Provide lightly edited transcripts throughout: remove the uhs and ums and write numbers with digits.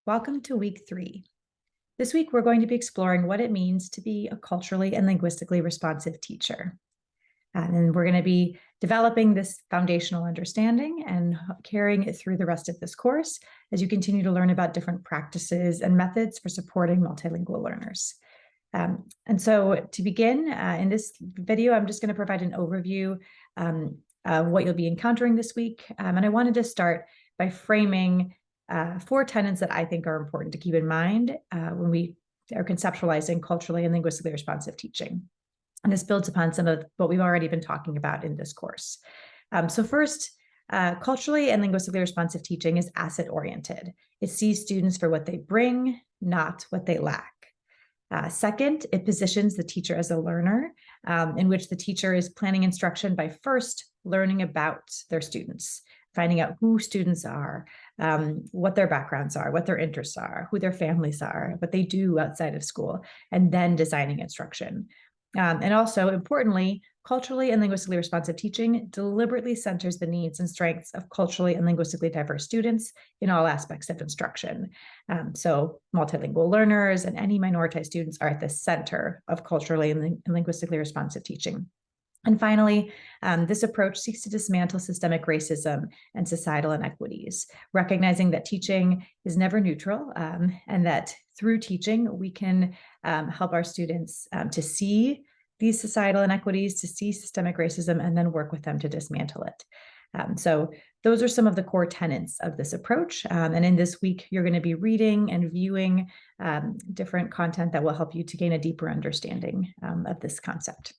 Welcome to week 3. This week, we're going to be exploring what it means to be a culturally and linguistically responsive teacher. And we're going to be developing this foundational understanding and carrying it through the rest of this course as you continue to learn about different practices and methods for supporting multilingual learners. And so to begin, in this video, I'm just going to provide an overview of what you'll be encountering this week. And I wanted to start by framing 4 tenets that I think are important to keep in mind when we are conceptualizing culturally and linguistically responsive teaching. And this builds upon some of what we've already been talking about in this course. So first, culturally and linguistically responsive teaching is asset-oriented. It sees students for what they bring, not what they lack. Second, it positions the teacher as a learner, in which the teacher is planning instruction by first learning about their students, finding out who students are, what their backgrounds are, what their interests are, who their families are, what they do outside of school, and then designing instruction. And also, importantly, culturally and linguistically responsive teaching deliberately centers the needs and strengths of culturally and linguistically diverse students in all aspects of instruction. So multilingual learners and any minoritized students are at the center of culturally and linguistically responsive teaching. And finally, this approach seeks to dismantle systemic racism and societal inequities, recognizing that teaching is never neutral, and that through teaching, we can help our students to see these societal inequities, to see systemic racism, and then work with them to dismantle it. So those are some of the core tenets of this approach. And in this week, you're going to be reading and viewing different content that will help you to gain a deeper understanding of this concept.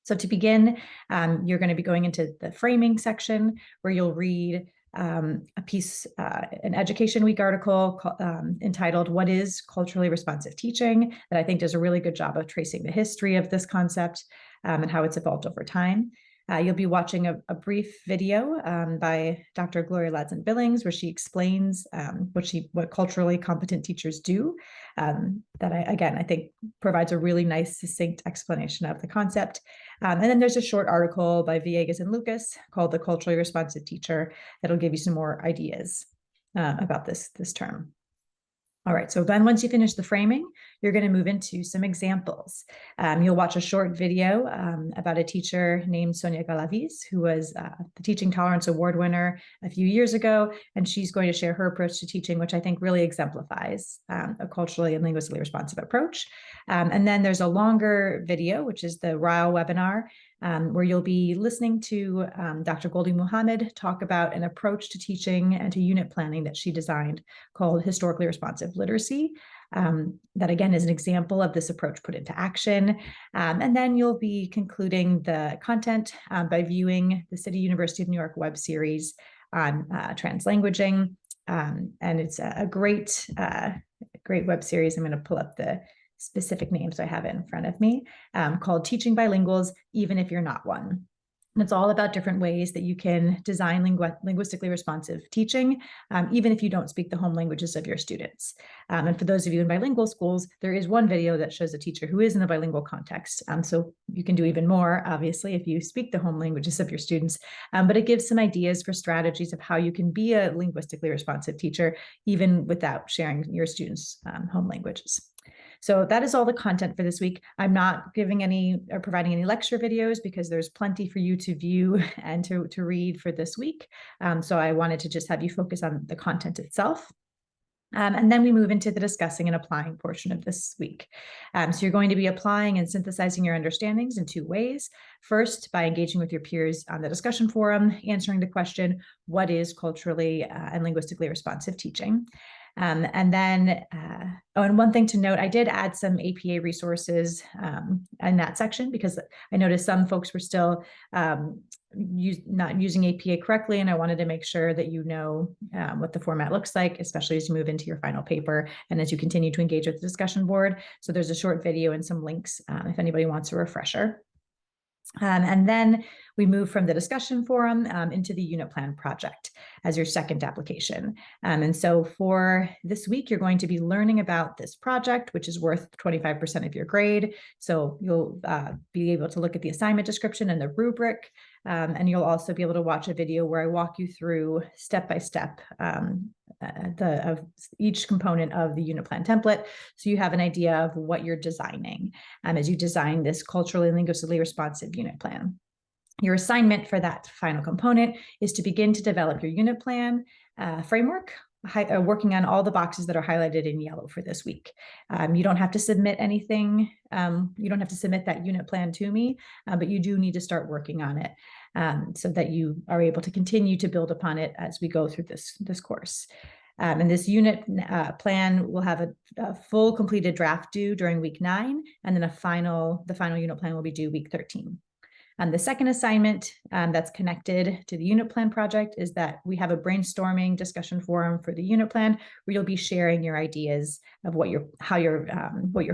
So to begin, you're going to be going into the framing section where you'll read a piece, an Education Week article entitled, "What is Culturally Responsive Teaching?" that I think does a really good job of tracing the history of this concept and how it's evolved over time. You'll be watching a brief video by Dr. Gloria Ladson-Billings, where she explains what culturally competent teachers do. That I think provides a really nice, succinct explanation of the concept. And then there's a short article by Villegas and Lucas called "The Culturally Responsive Teacher" that'll give you some more ideas about this term. All right, so then once you finish the framing, you're going to move into some examples. You'll watch a short video about a teacher named Sonia Galaviz, who was the Teaching Tolerance Award winner a few years ago, and she's going to share her approach to teaching, which I think really exemplifies a culturally and linguistically responsive approach. And then there's a longer video, which is the RILE webinar, where you'll be listening to Dr. Goldie Muhammad talk about an approach to teaching and to unit planning that she designed called Historically Responsive Literacy. That again is an example of this approach put into action. And then you'll be concluding the content by viewing the City University of New York web series on translanguaging. And it's a great web series. I'm going to pull up the specific names I have it in front of me, called "Teaching Bilinguals, Even If You're Not One." And it's all about different ways that you can design linguistically responsive teaching, even if you don't speak the home languages of your students. And for those of you in bilingual schools, there is one video that shows a teacher who is in a bilingual context. So you can do even more, obviously, if you speak the home languages of your students. But it gives some ideas for strategies of how you can be a linguistically responsive teacher, even without sharing your students' home languages. So that is all the content for this week. I'm not giving any or providing any lecture videos because there's plenty for you to view and to read for this week. So I wanted to just have you focus on the content itself. And then we move into the discussing and applying portion of this week. So you're going to be applying and synthesizing your understandings in 2 ways. First, by engaging with your peers on the discussion forum, answering the question, what is culturally and linguistically responsive teaching? And then, and one thing to note, I did add some APA resources in that section because I noticed some folks were still not using APA correctly, and I wanted to make sure that you know what the format looks like, especially as you move into your final paper and as you continue to engage with the discussion board. So there's a short video and some links if anybody wants a refresher. And then we move from the discussion forum into the unit plan project as your second application. And so for this week, you're going to be learning about this project, which is worth 25% of your grade. So you'll be able to look at the assignment description and the rubric And you'll also be able to watch a video where I walk you through step by step of each component of the unit plan template, so you have an idea of what you're designing as you design this culturally and linguistically responsive unit plan. Your assignment for that final component is to begin to develop your unit plan framework, working on all the boxes that are highlighted in yellow for this week. You don't have to submit anything. You don't have to submit that unit plan to me, but you do need to start working on it so that you are able to continue to build upon it as we go through this course. And this unit plan will have a full completed draft due during week 9, and then the final unit plan will be due week 13. The second assignment that's connected to the unit plan project is that we have a brainstorming discussion forum for the unit plan, where you'll be sharing your ideas of what your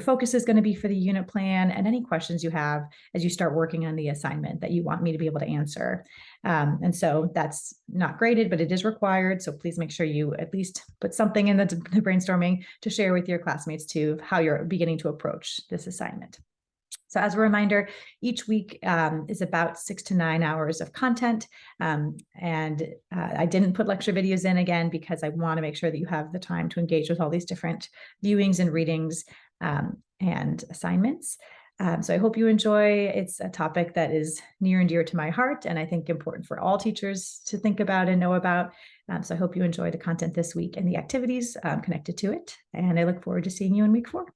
focus is going to be for the unit plan, and any questions you have as you start working on the assignment that you want me to be able to answer. And so that's not graded, but it is required. So please make sure you at least put something in the brainstorming to share with your classmates too, of how you're beginning to approach this assignment. So as a reminder, each week is about 6 to 9 hours of content. I didn't put lecture videos in again because I want to make sure that you have the time to engage with all these different viewings and readings and assignments. So I hope you enjoy. It's a topic that is near and dear to my heart, and I think important for all teachers to think about and know about. So I hope you enjoy the content this week and the activities connected to it. And I look forward to seeing you in week 4.